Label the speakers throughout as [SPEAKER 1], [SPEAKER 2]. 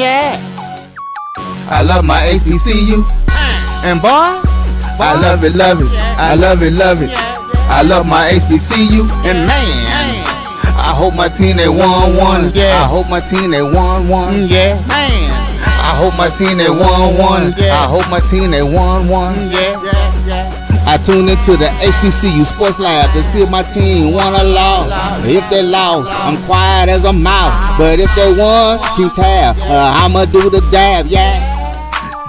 [SPEAKER 1] Yeah. I love my HBCU. And boy, I love it, love it. I love it, love it. I love my HBCU. And man, I hope my team they won one. Yeah. I hope my team they won one. Yeah. Man. I hope my team they won one. I hope my team they won one. Yeah. I tune into the HBCU Sports Lab to see if my team won or lost. If they lost, I'm quiet as a mouse. But if they won, keep tab. I'ma do the dab, yeah.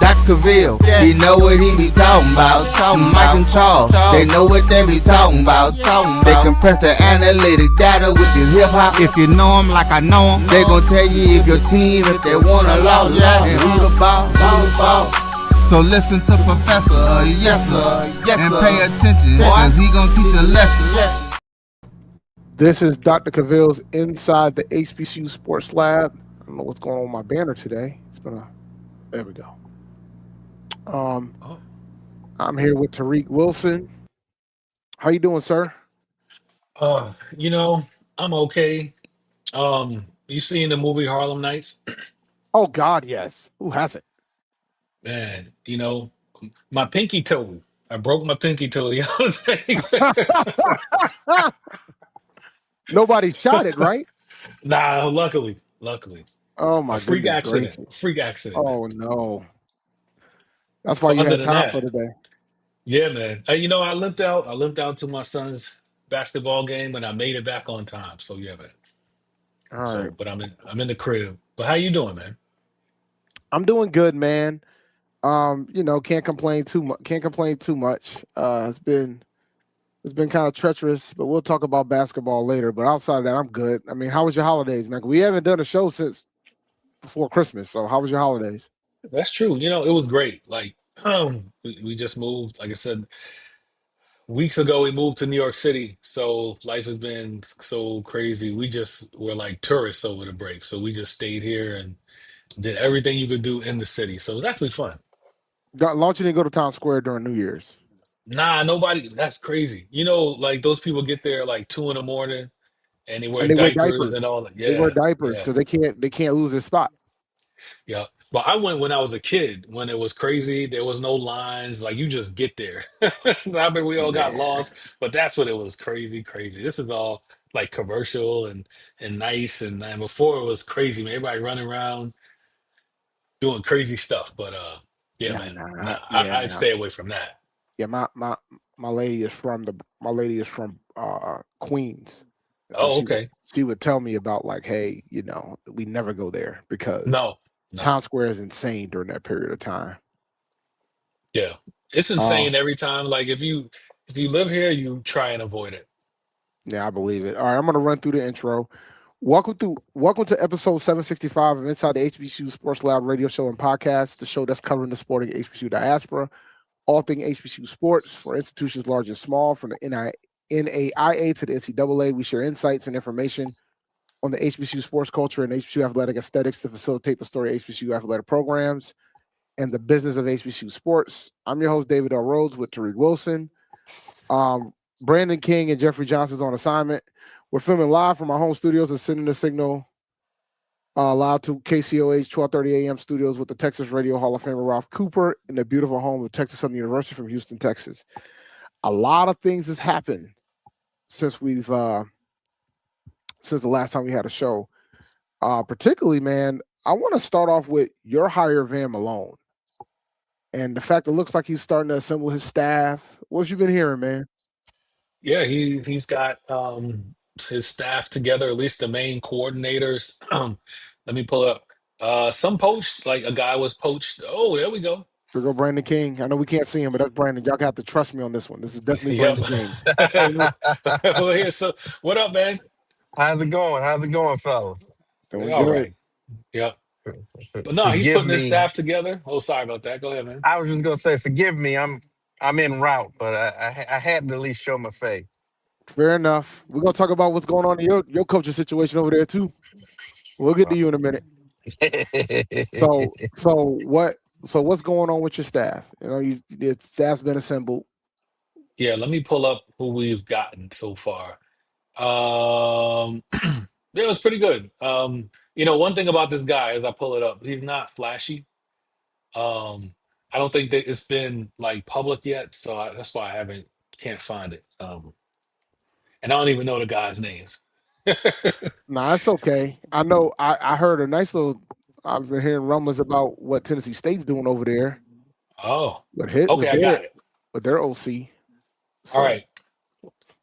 [SPEAKER 1] Dr. Cavil, he know what he be talking about. Mike and Charles, they know what they be talking about. They compress the analytic data with this hip hop. If you know them like I know them, they gon' tell you if your team, if they won or lost, and who the ball. So listen to Professor, yes sir, and pay attention, cause he gon' teach a lesson.
[SPEAKER 2] This is Dr. Cavil's Inside the HBCU Sports Lab. I don't know what's going on with my banner today. There we go. I'm here with Tariq Wilson. How you doing, sir?
[SPEAKER 3] I'm okay. You seen the movie Harlem Nights?
[SPEAKER 2] Oh God, yes. Who hasn't?
[SPEAKER 3] Man, my pinky toe. I broke my pinky toe the other day.
[SPEAKER 2] Nobody shot it, right?
[SPEAKER 3] Nah, luckily.
[SPEAKER 2] Oh
[SPEAKER 3] A
[SPEAKER 2] my
[SPEAKER 3] freak
[SPEAKER 2] goodness
[SPEAKER 3] accident.
[SPEAKER 2] gracious.
[SPEAKER 3] Freak accident, man.
[SPEAKER 2] Oh no. That's why
[SPEAKER 3] But
[SPEAKER 2] you
[SPEAKER 3] other
[SPEAKER 2] had
[SPEAKER 3] than
[SPEAKER 2] time for
[SPEAKER 3] that,
[SPEAKER 2] today.
[SPEAKER 3] yeah, man. I limped out. I limped out to my son's basketball game and I made it back on time. So yeah, man.
[SPEAKER 2] All right.
[SPEAKER 3] But I'm in the crib. But how you doing, man?
[SPEAKER 2] I'm doing good, man. Can't complain too much. It's been kind of treacherous, but we'll talk about basketball later. But outside of that, I'm good. I mean, how was your holidays, man? We haven't done a show since before Christmas. So how was your holidays?
[SPEAKER 3] That's true. It was great. Like, we just moved. Like I said, weeks ago, we moved to New York City. So life has been so crazy. We just were like tourists over the break. So we just stayed here and did everything you could do in the city. So it was actually fun.
[SPEAKER 2] Launching to go to Times Square during New Year's.
[SPEAKER 3] Nah, nobody. That's crazy. Like those people get there like 2 in the morning and they wear
[SPEAKER 2] And they wear
[SPEAKER 3] diapers and
[SPEAKER 2] diapers.
[SPEAKER 3] all that.
[SPEAKER 2] They wear
[SPEAKER 3] Yeah,
[SPEAKER 2] diapers
[SPEAKER 3] yeah.
[SPEAKER 2] because they can't lose their spot.
[SPEAKER 3] Yeah. But I went when I was a kid, when it was crazy. There was no lines. Like you just get there. I remember we all got
[SPEAKER 2] Man.
[SPEAKER 3] lost, but that's when it was crazy, crazy. This is all like commercial and nice. And before it was crazy, man. Everybody running around doing crazy stuff. But yeah,
[SPEAKER 2] Yeah,
[SPEAKER 3] man.
[SPEAKER 2] nah,
[SPEAKER 3] Nah,
[SPEAKER 2] yeah,
[SPEAKER 3] I'd
[SPEAKER 2] nah.
[SPEAKER 3] stay away from that.
[SPEAKER 2] Yeah, my lady is from Queens. So
[SPEAKER 3] Oh, okay.
[SPEAKER 2] she would tell me about like, hey, we never go there because
[SPEAKER 3] No, no.
[SPEAKER 2] Times Square is insane during that period of time.
[SPEAKER 3] Yeah. It's
[SPEAKER 2] Uh,
[SPEAKER 3] insane every time. Like if you live here, you try and avoid it.
[SPEAKER 2] yeah, I believe it. All right, I'm gonna run through the intro. Welcome to episode 765 of Inside the HBCU Sports Lab radio show and podcast, the show that's covering the sporting HBCU diaspora, all things HBCU sports for institutions large and small, from the NAIA to the NCAA. We share insights and information on the HBCU sports culture and HBCU athletic aesthetics to facilitate the story of HBCU athletic programs and the business of HBCU sports. I'm your host, David L. Rhodes, with Tariq Wilson. Brandon King and Jeffery Johnson's on assignment. We're filming live from our home studios and sending the signal live to KCOH 12:30 a.m. studios with the Texas Radio Hall of Famer Ralph Cooper in the beautiful home of Texas Southern University from Houston, Texas. A lot of things has happened since the last time we had a show. Particularly, man, I want to start off with your hire, Van Malone, and the fact it looks like he's starting to assemble his staff. What have you been hearing, man?
[SPEAKER 3] Yeah, he's got his staff together, at least the main coordinators. Let me pull up some post, like a guy was poached. Oh, there we go.
[SPEAKER 2] Here go Brandon King. I know we can't see him, but that's Brandon. Y'all got to trust me on this one. This is definitely
[SPEAKER 3] Yep.
[SPEAKER 2] Brandon King.
[SPEAKER 3] Well, here, so what up, man?
[SPEAKER 4] How's it going? How's it going, fellas?
[SPEAKER 2] Doing
[SPEAKER 3] All
[SPEAKER 2] good.
[SPEAKER 3] right. Yep. But no, he's
[SPEAKER 4] Forgive
[SPEAKER 3] putting his
[SPEAKER 4] me.
[SPEAKER 3] staff together. Oh, sorry about that. Go ahead, man.
[SPEAKER 4] I was just gonna say, forgive me. I'm en route, but I had to at least show my face.
[SPEAKER 2] Fair enough. We're gonna talk about what's going on in your coaching situation over there too. We'll get to you in a minute. So what's going on with your staff? The staff's been assembled.
[SPEAKER 3] Yeah, let me pull up who we've gotten so far. Yeah, it was pretty good. One thing about this guy, as I pull it up, he's not flashy. Um, I don't think that it's been like public yet, so that's why I haven't can't find it. And I don't even know the guys' names.
[SPEAKER 2] Nah, that's okay. I know. I heard a nice little. I've been hearing rumors about what Tennessee State's doing over there
[SPEAKER 3] Oh,
[SPEAKER 2] with hit
[SPEAKER 3] okay, I got it.
[SPEAKER 2] with their OC.
[SPEAKER 3] All
[SPEAKER 2] So
[SPEAKER 3] right.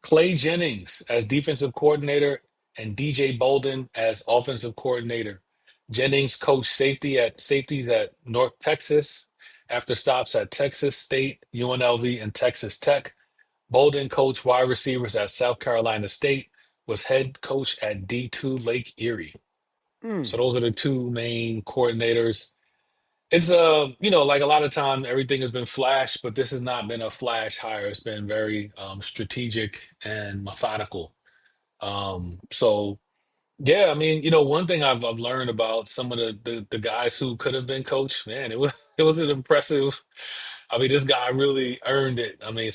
[SPEAKER 3] Clay Jennings as defensive coordinator and DJ Bolden as offensive coordinator. Jennings coached safeties at North Texas after stops at Texas State, UNLV, and Texas Tech. Bolden coached wide receivers at South Carolina State, was head coach at D2 Lake Erie.
[SPEAKER 2] mm,
[SPEAKER 3] So those are the two main coordinators. It's like a lot of time everything has been flash, but this has not been a flash hire. It's been very strategic and methodical. So yeah, I mean, one thing I've learned about some of the guys who could have been coached, man, it was an impressive. I mean, this guy really earned it. I mean,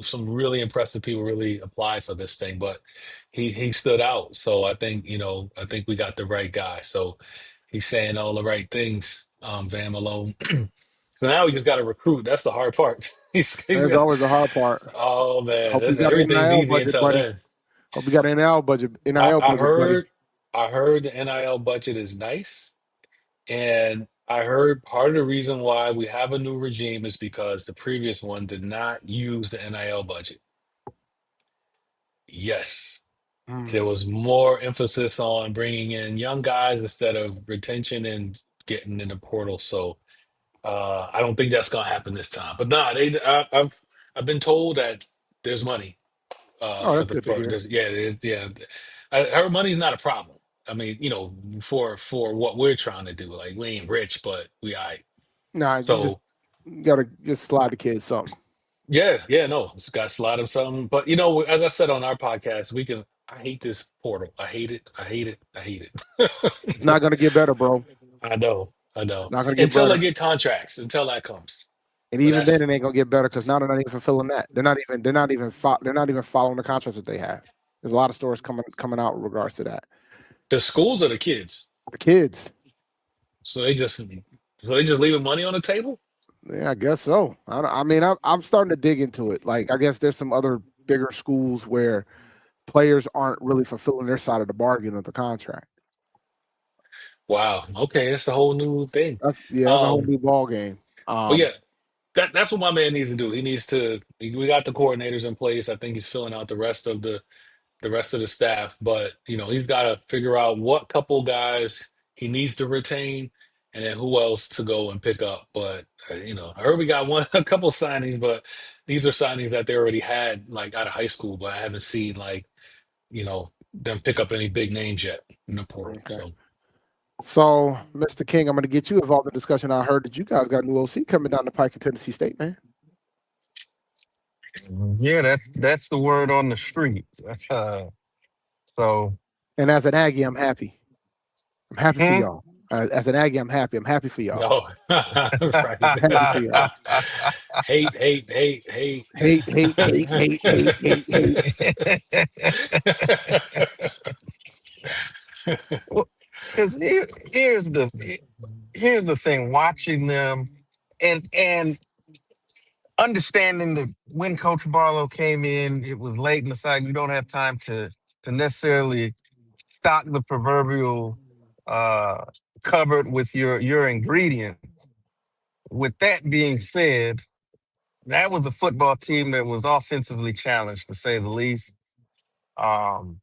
[SPEAKER 3] some really impressive people really applied for this thing, but he stood out. So I think we got the right guy. So he's saying all the right things, Van Malone. So now we just got to recruit. That's the hard part.
[SPEAKER 2] that's always the hard part.
[SPEAKER 3] Oh man,
[SPEAKER 2] Hope you got an
[SPEAKER 3] everything's
[SPEAKER 2] NIL
[SPEAKER 3] easy
[SPEAKER 2] budget,
[SPEAKER 3] until
[SPEAKER 2] buddy.
[SPEAKER 3] then.
[SPEAKER 2] Hope you got an NIL budget.
[SPEAKER 3] I,
[SPEAKER 2] NIL
[SPEAKER 3] I
[SPEAKER 2] budget, buddy.
[SPEAKER 3] heard I heard the NIL budget is nice, and I heard part of the reason why we have a new regime is because the previous one did not use the NIL budget. Yes, there
[SPEAKER 2] Mm.
[SPEAKER 3] was more emphasis on bringing in young guys instead of retention and getting in the portal. So I don't think that's gonna happen this time. But nah, I've been told that there's money
[SPEAKER 2] Oh,
[SPEAKER 3] for
[SPEAKER 2] that's
[SPEAKER 3] the
[SPEAKER 2] good to
[SPEAKER 3] for
[SPEAKER 2] hear.
[SPEAKER 3] this. Yeah, yeah. Her money's not a problem. I mean, for what we're trying to do, like we ain't rich, but we all right.
[SPEAKER 2] Nah,
[SPEAKER 3] So
[SPEAKER 2] you gotta just slide the kids something.
[SPEAKER 3] yeah, yeah, no, it's got a slot of something. But as I said on our podcast, we can. I hate this portal. I hate it. I hate it. I hate
[SPEAKER 2] It's not
[SPEAKER 3] it.
[SPEAKER 2] gonna get better, bro.
[SPEAKER 3] I know. I know.
[SPEAKER 2] Not gonna get
[SPEAKER 3] Until they
[SPEAKER 2] better.
[SPEAKER 3] get contracts, until that comes.
[SPEAKER 2] And
[SPEAKER 3] But
[SPEAKER 2] even then,
[SPEAKER 3] that's
[SPEAKER 2] it ain't gonna get better because now they're not even fulfilling that. They're not even following the contracts that they have. There's a lot of stories coming out in regards to that.
[SPEAKER 3] the schools or the kids.
[SPEAKER 2] The kids,
[SPEAKER 3] So they just leaving money on the table.
[SPEAKER 2] yeah, I guess so. I mean, I'm starting to dig into it. Like, I guess there's some other bigger schools where players aren't really fulfilling their side of the bargain of the contract.
[SPEAKER 3] Wow. Okay, that's a whole new thing.
[SPEAKER 2] That's a whole
[SPEAKER 3] Um,
[SPEAKER 2] new ball game.
[SPEAKER 3] but yeah, that's what my man needs to do. He needs to. We got the coordinators in place. I think he's filling out the rest of the staff, but he's got to figure out what couple guys he needs to retain, and then who else to go and pick up. But I heard we got a couple signings, but these are signings that they already had like out of high school, but I haven't seen like them pick up any big names yet in the portal.
[SPEAKER 2] Okay.
[SPEAKER 3] So
[SPEAKER 2] So, Mr. King, I'm going to get you involved in the discussion. I heard that you guys got a new OC coming down the pike in Tennessee State, man.
[SPEAKER 4] Yeah, that's the word on the street. So,
[SPEAKER 2] And as an Aggie, I'm happy. I'm happy for
[SPEAKER 4] hmm?
[SPEAKER 2] y'all. As an Aggie, I'm happy. I'm happy for y'all.
[SPEAKER 3] no, right.
[SPEAKER 2] I'm happy for y'all.
[SPEAKER 3] Hate, hate, hate, hate.
[SPEAKER 2] Hate, hate, hate, hate, hate, hate, hate.
[SPEAKER 4] Well, because here's the thing: watching them and understanding that when Coach Barlow came in, it was late in the cycle. You don't have time to necessarily stock the proverbial uh, cupboard with your ingredients. With that being said, that was a football team that was offensively challenged, to say the least. Um,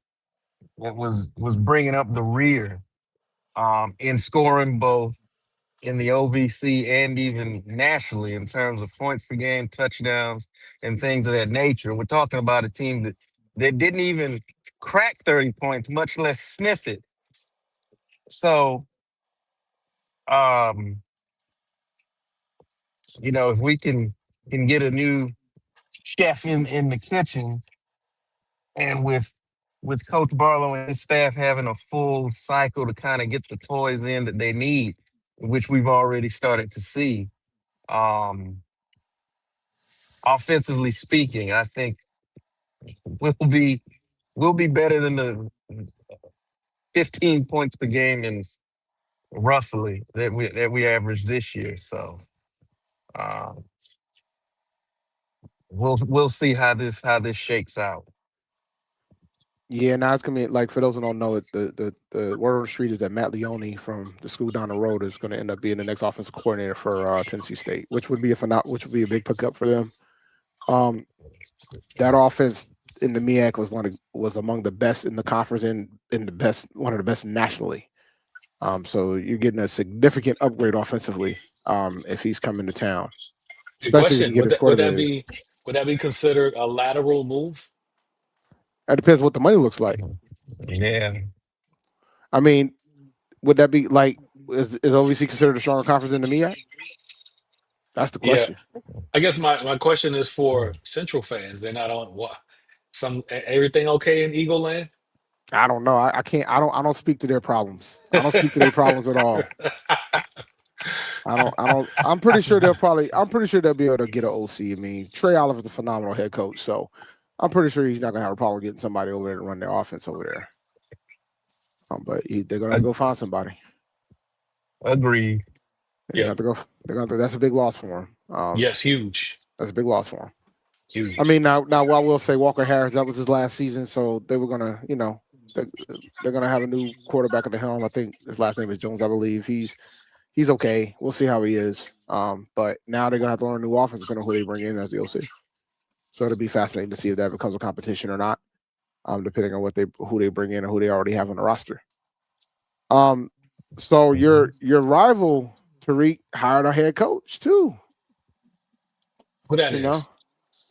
[SPEAKER 4] it was bringing up the rear in scoring both in the OVC and even nationally in terms of points per game, touchdowns, and things of that nature. We're talking about a team that didn't even crack 30 points, much less sniff it. So, um, if we can get a new chef in the kitchen, and with Coach Barlow and his staff having a full cycle to kind of get the toys in that they need, which we've already started to see. Um, Offensively speaking, I think we'll be we'll be better than the 15 points per game in roughly that we averaged this year. So uh, we'll see how this shakes out.
[SPEAKER 2] Yeah, now it's gonna be like, for those who don't know it, the word on the street is that Matt Leone from the school down the road is going to end up being the next offensive coordinator for Tennessee State, which would be a big pickup for them. That offense in the MEAC was among the best in the conference and one of the best nationally. So you're getting a significant upgrade offensively if he's coming to town,
[SPEAKER 3] Good
[SPEAKER 2] especially if you
[SPEAKER 3] question.
[SPEAKER 2] get his quarterback.
[SPEAKER 3] Would that be considered a lateral move?
[SPEAKER 2] That depends what the money looks like.
[SPEAKER 4] Yeah.
[SPEAKER 2] I mean, would that be like, is OVC considered a stronger conference than the MEAC? That's the question.
[SPEAKER 3] Yeah. I guess my question is for Central fans. They're not on what? Everything okay in Eagle Land?
[SPEAKER 2] I don't know. I can't. I don't speak to their problems. I don't speak to their problems at all. I'm pretty sure they'll be able to get an OC. I mean, Trey Oliver's a phenomenal head coach, so I'm pretty sure he's not gonna have a problem getting somebody over there to run their offense over there. But they're gonna have to go find somebody.
[SPEAKER 4] Agreed.
[SPEAKER 2] Yeah, that's a big loss for him.
[SPEAKER 3] Yes, huge.
[SPEAKER 2] That's a big loss for him.
[SPEAKER 3] Huge.
[SPEAKER 2] I mean, now I will say Walker Harris, that was his last season, so they were gonna, they're gonna have a new quarterback at the helm. I think his last name is Jones, I believe. He's okay. We'll see how he is. But now they're gonna have to learn a new offense, depending on who they bring in as the OC. So it'll be fascinating to see if that becomes a competition or not, depending on who they bring in or who they already have on the roster. So your rival Tariq hired a head coach too.
[SPEAKER 3] Who that is?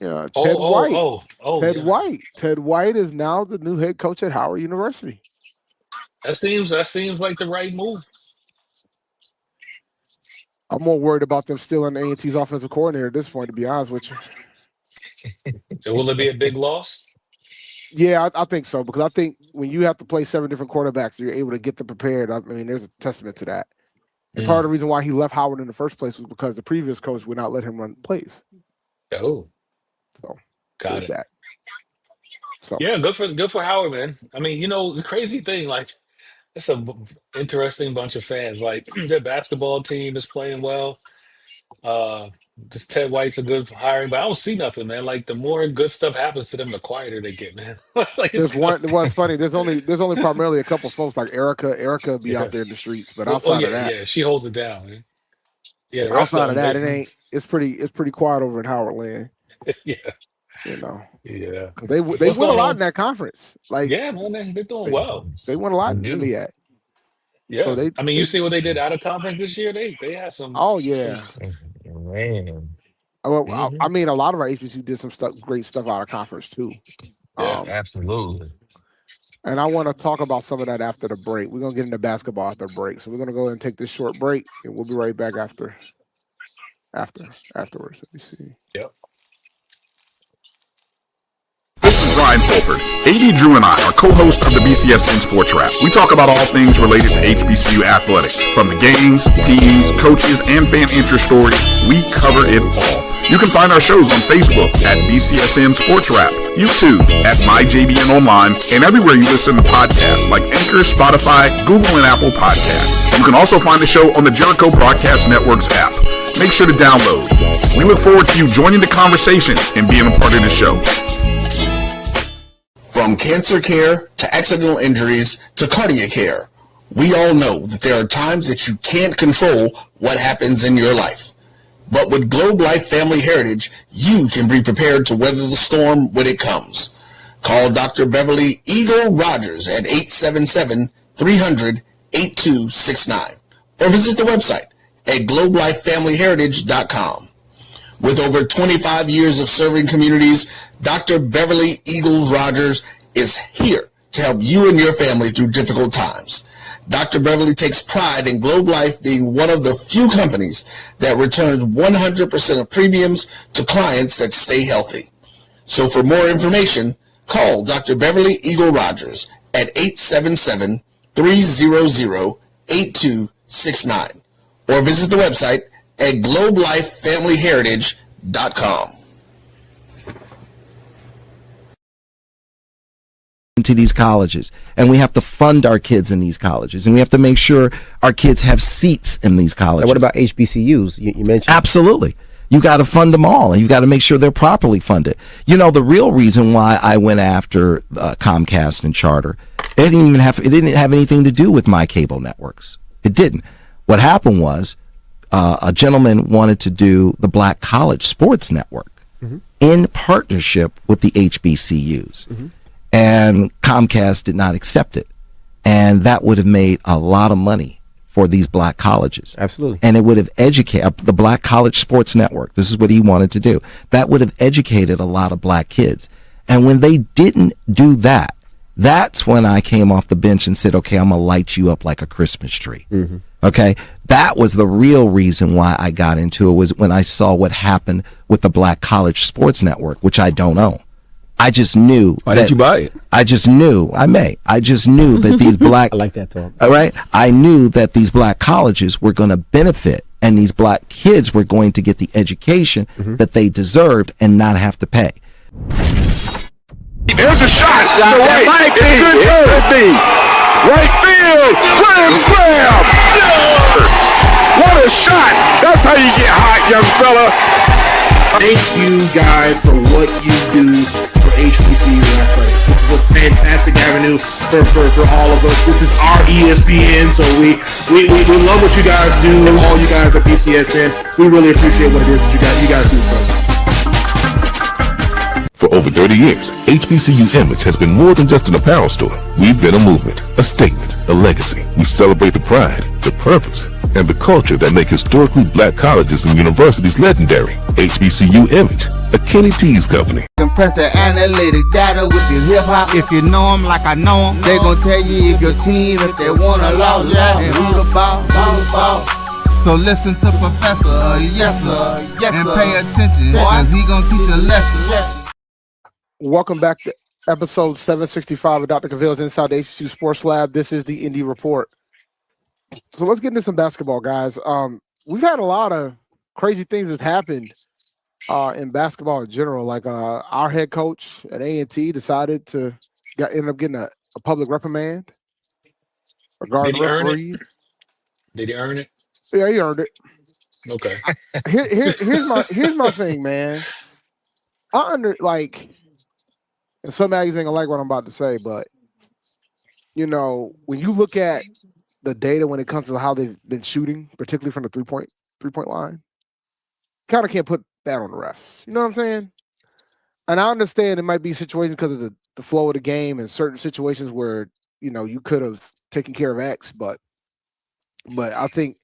[SPEAKER 2] Yeah, Ted White. Ted
[SPEAKER 3] yeah.
[SPEAKER 2] White. Ted White is now the new head coach at Howard University.
[SPEAKER 3] That seems like the right move.
[SPEAKER 2] I'm more worried about them stealing A&T's offensive coordinator at this point, to be honest with you.
[SPEAKER 3] Will it be a big loss?
[SPEAKER 2] Yeah, I think so, because I think when you have to play 7 different quarterbacks, you're able to get them prepared. I mean, there's a testament to that. And part of the reason why he left Howard in the first place was because the previous coach would not let him run plays.
[SPEAKER 3] Oh,
[SPEAKER 2] so
[SPEAKER 3] got it.
[SPEAKER 2] That. So
[SPEAKER 3] yeah, good for Howard, man. I mean, the crazy thing, like, it's a interesting bunch of fans. Like, their basketball team is playing well. Just Ted White's a good hiring, but I don't see nothing, man. Like, the more good stuff happens to them, the quieter they get, man. Like,
[SPEAKER 2] there's one. What's funny? There's only primarily a couple of folks like Erica. Erica be out there in the streets, but outside of that,
[SPEAKER 3] she holds it down, man. Yeah,
[SPEAKER 2] outside of that, it ain't. It's pretty quiet over in Howard Land.
[SPEAKER 3] Yeah,
[SPEAKER 2] yeah. Because they win a lot in that conference. Like,
[SPEAKER 3] yeah, man, they're doing well.
[SPEAKER 2] They won a lot in the MEAC.
[SPEAKER 3] Yeah,
[SPEAKER 2] so
[SPEAKER 3] you see what they did out of conference this year? They had some.
[SPEAKER 2] Oh yeah,
[SPEAKER 4] man.
[SPEAKER 2] Well, I mean, a lot of our HBCU did some great stuff out of conference too.
[SPEAKER 4] Yeah, absolutely.
[SPEAKER 2] And I want to talk about some of that after the break. We're gonna get into basketball after the break, so we're gonna go ahead and take this short break, and we'll be right back afterwards. Let me see.
[SPEAKER 3] Yep.
[SPEAKER 5] This is Ryan Fulford. AD Drew and I are co-hosts of the BCSN Sports Lab. We talk about all things related to HBCU athletics. From the games, teams, coaches, and fan interest stories, we cover it all. You can find our shows on Facebook at BCSN Sports Lab, YouTube at MyJBN Online, and everywhere you listen to podcasts like Anchor, Spotify, Google, and Apple Podcasts. You can also find the show on the Jericho Broadcast Network's app. Make sure to download. We look forward to you joining the conversation and being a part of the show.
[SPEAKER 6] From cancer care to accidental injuries to cardiac care, we all know that there are times that you can't control what happens in your life. But with Globe Life Family Heritage, you can be prepared to weather the storm when it comes. Call Dr. Beverly Eagle Rogers at 877-300-8269 or visit the website at globelifefamilyheritage.com. With over 25 years of serving communities, Dr. Beverly Eagles Rogers is here to help you and your family through difficult times. Dr. Beverly takes pride in Globe Life being one of the few companies that returns 100% of premiums to clients that stay healthy. So for more information, call Dr. Beverly Eagle Rogers at 877-300-8269 or visit the website at globelifefamilyheritage.com.
[SPEAKER 7] into these colleges, and we have to fund our kids in these colleges, and we have to make sure our kids have seats in these colleges.
[SPEAKER 8] And what about HBCUs? You mentioned.
[SPEAKER 7] Absolutely. You got to fund them all, and you got to make sure they're properly funded. You know, the real reason why I went after Comcast and Charter, it didn't have anything to do with my cable networks. It didn't. What happened was a gentleman wanted to do the Black College Sports Network in partnership with the HBCUs. And Comcast did not accept it. And that would have made a lot of money for these black colleges.
[SPEAKER 8] Absolutely.
[SPEAKER 7] And it would have educated the Black College Sports Network. This is what he wanted to do. That would have educated a lot of black kids. And when they didn't do that, that's when I came off the bench and said, okay, I'm going to light you up like a Christmas tree. Okay. That was the real reason why I got into it, was when I saw what happened with the Black College Sports Network, which I don't own. I just knew.
[SPEAKER 9] Why didn't you buy it?
[SPEAKER 7] I just knew. I just knew that these black.
[SPEAKER 8] I like that talk.
[SPEAKER 7] All right. I knew that these black colleges were going to benefit, and these black kids were going to get the education that they deserved and not have to pay.
[SPEAKER 5] There's a shot. To right. It could be. Right field. Grand slam. What a shot. That's how you get hot, young fella.
[SPEAKER 2] Thank you guys for what you do for HBCU athletics. This is a fantastic avenue for all of us. This is our ESPN, so we love what you guys do. All you guys at BCSN, we really appreciate what it is that you guys do for us.
[SPEAKER 9] For over 30 years, HBCU Image has been more than just an apparel store. We've been a movement, a statement, a legacy. We celebrate the pride, the purpose, and the culture that make historically black colleges and universities legendary. HBCU Image, a Kenny T's company.
[SPEAKER 1] Compress the analytic data with the hip hop. If you know them like I know them, they gon' tell you if your team, if they want to lose, and who the ball. So listen to Professor, yes sir, and pay attention, cause he gon' teach a lesson.
[SPEAKER 2] Welcome back to episode 765 of Dr. Cavil's Inside the HBCU Sports Lab. This is the Indy Report. So let's get into some basketball, guys. We've had a lot of crazy things that happened in basketball in general. Like our head coach at A&T decided to end up getting a public reprimand regarding referee.
[SPEAKER 3] Did he earn it?
[SPEAKER 2] Yeah, he earned it.
[SPEAKER 3] Okay.
[SPEAKER 2] Here's my thing, man. And some magazines ain't gonna like what I'm about to say, but you know, when you look at the data when it comes to how they've been shooting, particularly from the three-point line, kind of can't put that on the refs. You know what I'm saying? And I understand it might be situations because of the flow of the game and certain situations where, you know, you could have taken care of X, but I think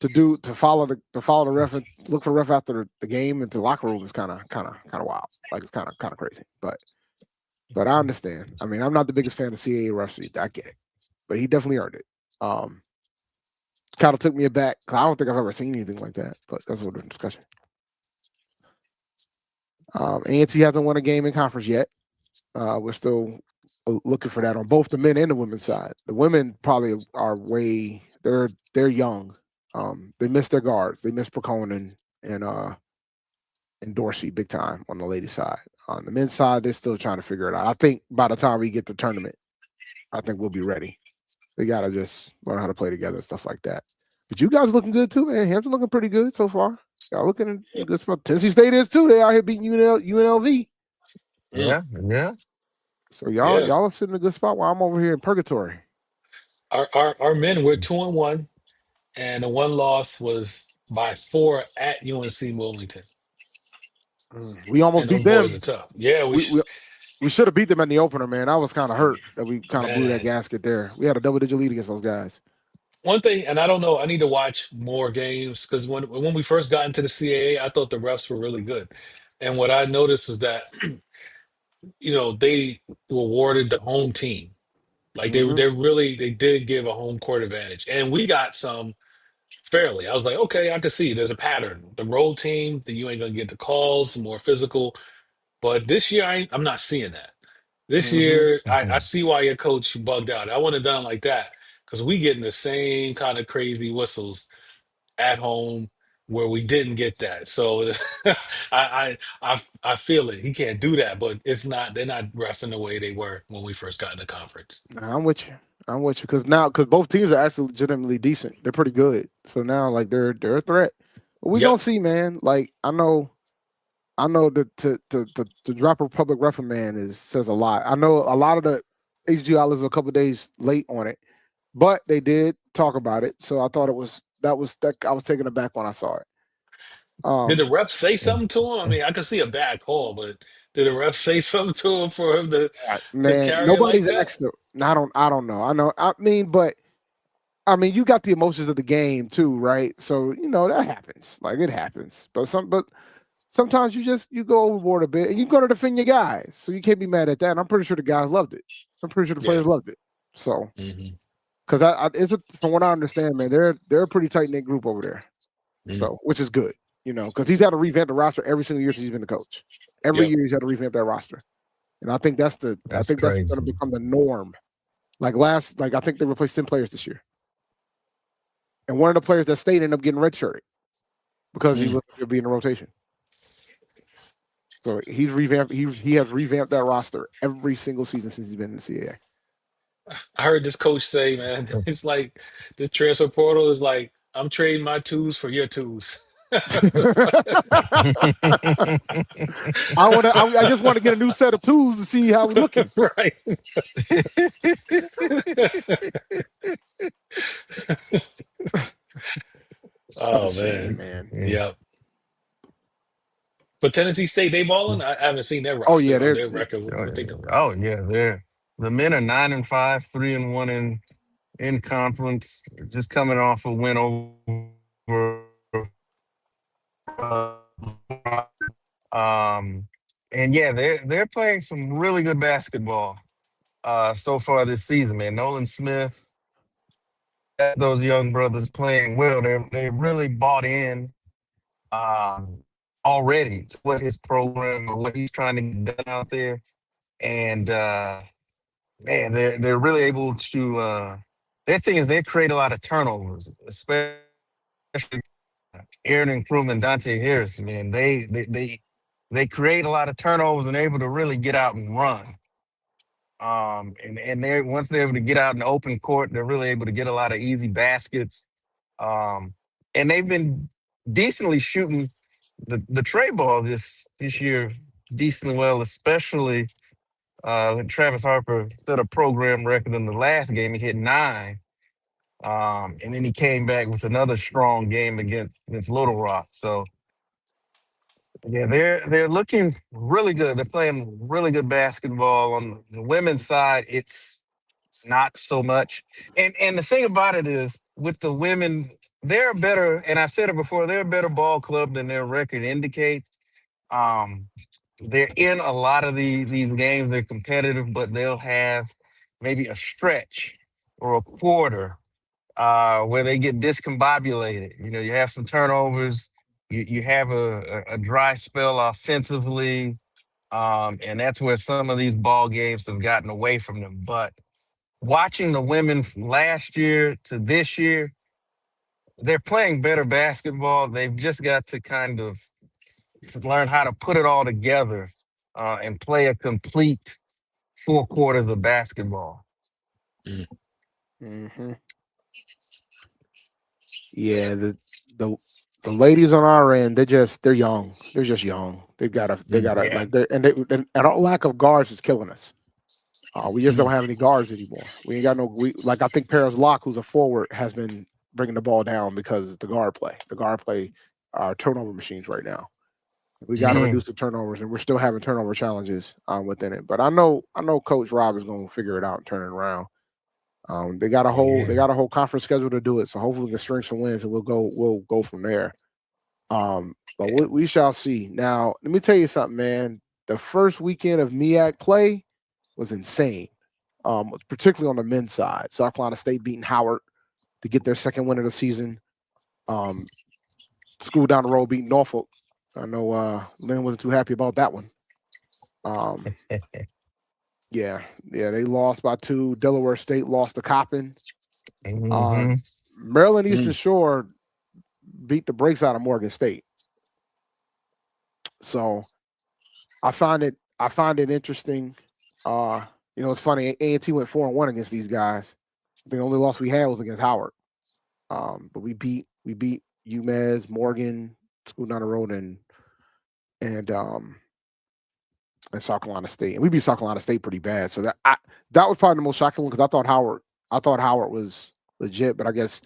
[SPEAKER 2] to follow the ref and look for the ref after the game into the locker room is kind of wild. Like, it's kind of crazy, but I understand. I mean, I'm not the biggest fan of CAA refs. I get it, but he definitely earned it. Kind of took me aback because I don't think I've ever seen anything like that. But that's a different discussion. A&T hasn't won a game in conference yet. We're still looking for that on both the men and the women's side. The women probably are they're young. They missed their guards. They missed Procone and Dorsey big time on the ladies' side. On the men's side, they're still trying to figure it out. I think by the time we get to tournament, I think we'll be ready. They gotta just learn how to play together and stuff like that. But you guys looking good too, man. Hampton looking pretty good so far. Y'all looking in a good spot. Tennessee State is too. They out here beating UNLV.
[SPEAKER 4] Yeah.
[SPEAKER 2] So y'all are sitting in a good spot while I'm over here in purgatory.
[SPEAKER 3] Our men were 2-1, and the one loss was by 4 at UNC Wilmington.
[SPEAKER 2] We almost beat them.
[SPEAKER 3] Boys are tough. Yeah,
[SPEAKER 2] we should have beat them in the opener, man. I was kind of hurt that we kind of blew that gasket there. We had a double-digit lead against those guys.
[SPEAKER 3] One thing, and I don't know, I need to watch more games because when we first got into the CAA, I thought the refs were really good. And what I noticed was that, you know, they rewarded the home team. Like they did give a home court advantage. And we got some fairly. I was like, okay, I can see there's a pattern. The road team, you ain't gonna get the calls, more physical. But this year, I'm not seeing that. This year, I see why your coach bugged out. I wouldn't have done it like that because we getting the same kind of crazy whistles at home where we didn't get that. So I feel it. He can't do that, but it's not. They're not roughing the way they were when we first got in the conference.
[SPEAKER 2] I'm with you. Because both teams are actually legitimately decent. They're pretty good. So now like they're a threat. But we
[SPEAKER 3] Yep.
[SPEAKER 2] gonna see, man. Like I know that to drop a public reprimand says a lot. I know a lot of the HGI was a couple days late on it, but they did talk about it. So I thought I was taken aback when I saw it.
[SPEAKER 3] Did the ref say something to him? I mean, I could see a bad call, but did the ref say something to him for him to
[SPEAKER 2] Man,
[SPEAKER 3] carry it like
[SPEAKER 2] nobody's
[SPEAKER 3] that?
[SPEAKER 2] asked him. I don't know. I mean, you got the emotions of the game too, right? So that happens. Like it happens. But sometimes you go overboard a bit, and you got to defend your guys. So you can't be mad at that. And I'm pretty sure the guys loved it. I'm pretty sure the players loved it. So, because from what I understand, man, they're a pretty tight knit group over there. So, which is good, because he's had to revamp the roster every single year since he's been the coach. Every year he's had to revamp that roster, and I think that's going to become the norm. Like I think they replaced 10 players this year. And one of the players that stayed ended up getting redshirted because he was going to be in the rotation. So he's revamped. He has revamped that roster every single season since he's been in the CAA.
[SPEAKER 3] I heard this coach say, man, it's like this transfer portal is like I'm trading my twos for your twos.
[SPEAKER 2] I just want to get a new set of tools to see how we're looking.
[SPEAKER 3] Right. Oh man. Yep. But Tennessee State, they balling? I haven't seen their roster.
[SPEAKER 2] Oh yeah,
[SPEAKER 3] their record.
[SPEAKER 4] The men are 9-5, 3-1 in conference. Just coming off a win over. And yeah, they're playing some really good basketball so far this season, man. Nolan Smith, those young brothers playing well. They really bought in already to what his program or what he's trying to get done out there. And man, they're really able to their thing is they create a lot of turnovers, especially Aaron and Crewman, Dante Harris, man. They create a lot of turnovers and able to really get out and run. And once they're able to get out in the open court, they're really able to get a lot of easy baskets. And they've been decently shooting the tray ball this year decently well, especially Travis Harper set a program record in the last game. He hit 9. And then he came back with another strong game against Little Rock. So yeah, they're looking really good. They're playing really good basketball. On the women's side, it's not so much. And the thing about it is with the women, they're better, and I've said it before, they're a better ball club than their record indicates. They're in a lot of these games, they're competitive, but they'll have maybe a stretch or a quarter where they get discombobulated. You have some turnovers, you have a dry spell offensively, and that's where some of these ball games have gotten away from them. But watching the women from last year to this year, they're playing better basketball. They've just got to kind of learn how to put it all together and play a complete 4 quarters of basketball.
[SPEAKER 2] Mm-hmm. Yeah, the ladies on our end, they're young. They're just young. They gotta and our lack of guards is killing us. We just don't have any guards anymore. We ain't got I think Paris Locke, who's a forward, has been bringing the ball down because of the guard play. The guard play are turnover machines right now. We got to reduce the turnovers, and we're still having turnover challenges within it. But I know Coach Rob is going to figure it out and turn it around. They got a whole conference schedule to do it, so hopefully we can string some wins and we'll go from there. But we shall see. Now, let me tell you something, man. The first weekend of MEAC play was insane, particularly on the men's side. South Carolina State beating Howard to get their second win of the season. School down the road beating Norfolk. I know Lynn wasn't too happy about that one. Yeah, they lost by 2. Delaware State lost to Coppin. Maryland Eastern Shore beat the brakes out of Morgan State. So I find it interesting. It's funny. A&T went 4-1 against these guys. The only loss we had was against Howard. But we beat UMass, Morgan, school down the road, and South Carolina State, and we beat South Carolina State pretty bad. So that was probably the most shocking one because I thought Howard was legit, but I guess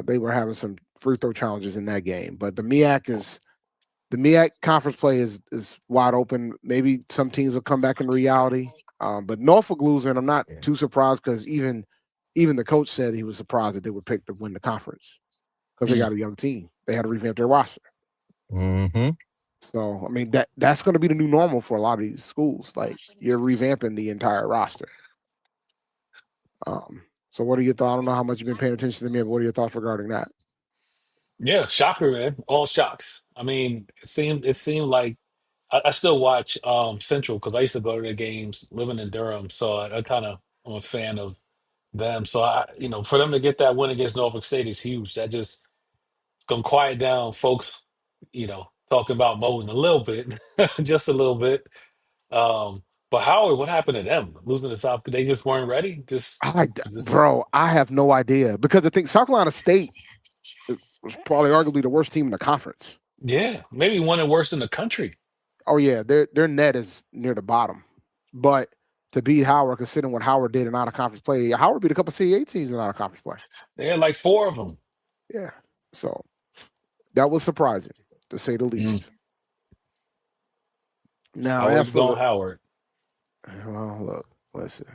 [SPEAKER 2] they were having some free throw challenges in that game. But the MEAC conference play is wide open. Maybe some teams will come back in reality. But Norfolk losing, I'm not too surprised because even the coach said he was surprised that they would pick to win the conference because they got a young team. They had to revamp their roster.
[SPEAKER 4] Mm-hmm.
[SPEAKER 2] So, I mean, that's going to be the new normal for a lot of these schools. Like, you're revamping the entire roster. So what are your thoughts? I don't know how much you've been paying attention to me, but what are your thoughts regarding that?
[SPEAKER 3] Yeah, shocker, man. All shocks. I mean, it seemed like I still watch Central because I used to go to their games living in Durham. So I kind of am a fan of them. So for them to get that win against Norfolk State is huge. That just it's gonna quiet down folks, talking about Moton a little bit, just a little bit. But Howard, what happened to them? Losing to South, they just weren't ready.
[SPEAKER 2] Bro, I have no idea because I think South Carolina State was probably arguably the worst team in the conference.
[SPEAKER 3] Yeah, maybe one of the worst in the country.
[SPEAKER 2] Oh yeah, their net is near the bottom, but to beat Howard, considering what Howard did in out of conference play, Howard beat a couple CAA teams in out of conference play.
[SPEAKER 3] They had like 4 of them.
[SPEAKER 2] Yeah, so that was surprising to say the least. Now, as for
[SPEAKER 3] Howard.
[SPEAKER 2] Well, look, listen.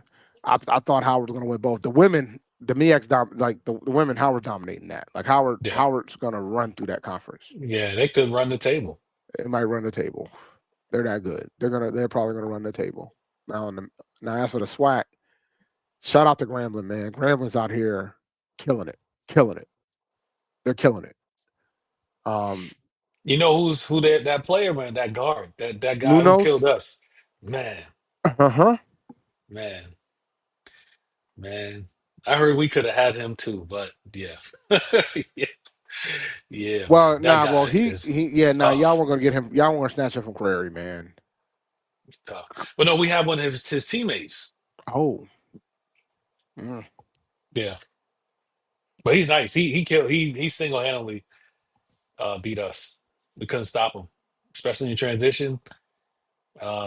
[SPEAKER 2] I thought Howard was going to win both. The women, the MEAC's the women, Howard's dominating that. Like Howard's going to run through that conference.
[SPEAKER 3] Yeah, they could run the table.
[SPEAKER 2] They might run the table. They're that good. They're probably going to run the table. Now as for the SWAC, shout out to Grambling, man. Grambling's out here killing it. They're killing it.
[SPEAKER 3] You know who that player, man, that guard, that guy
[SPEAKER 2] Munoz?
[SPEAKER 3] who killed us. Man.
[SPEAKER 2] Uh-huh.
[SPEAKER 3] Man. I heard we could have had him too, but yeah. Yeah.
[SPEAKER 2] Well,
[SPEAKER 3] man,
[SPEAKER 2] y'all weren't gonna get him. Y'all weren't gonna snatch him from Prairie, man.
[SPEAKER 3] Tough. But no, we have one of his teammates.
[SPEAKER 2] Oh.
[SPEAKER 3] Yeah. But he's nice. He single-handedly beat us. We couldn't stop him, especially in transition.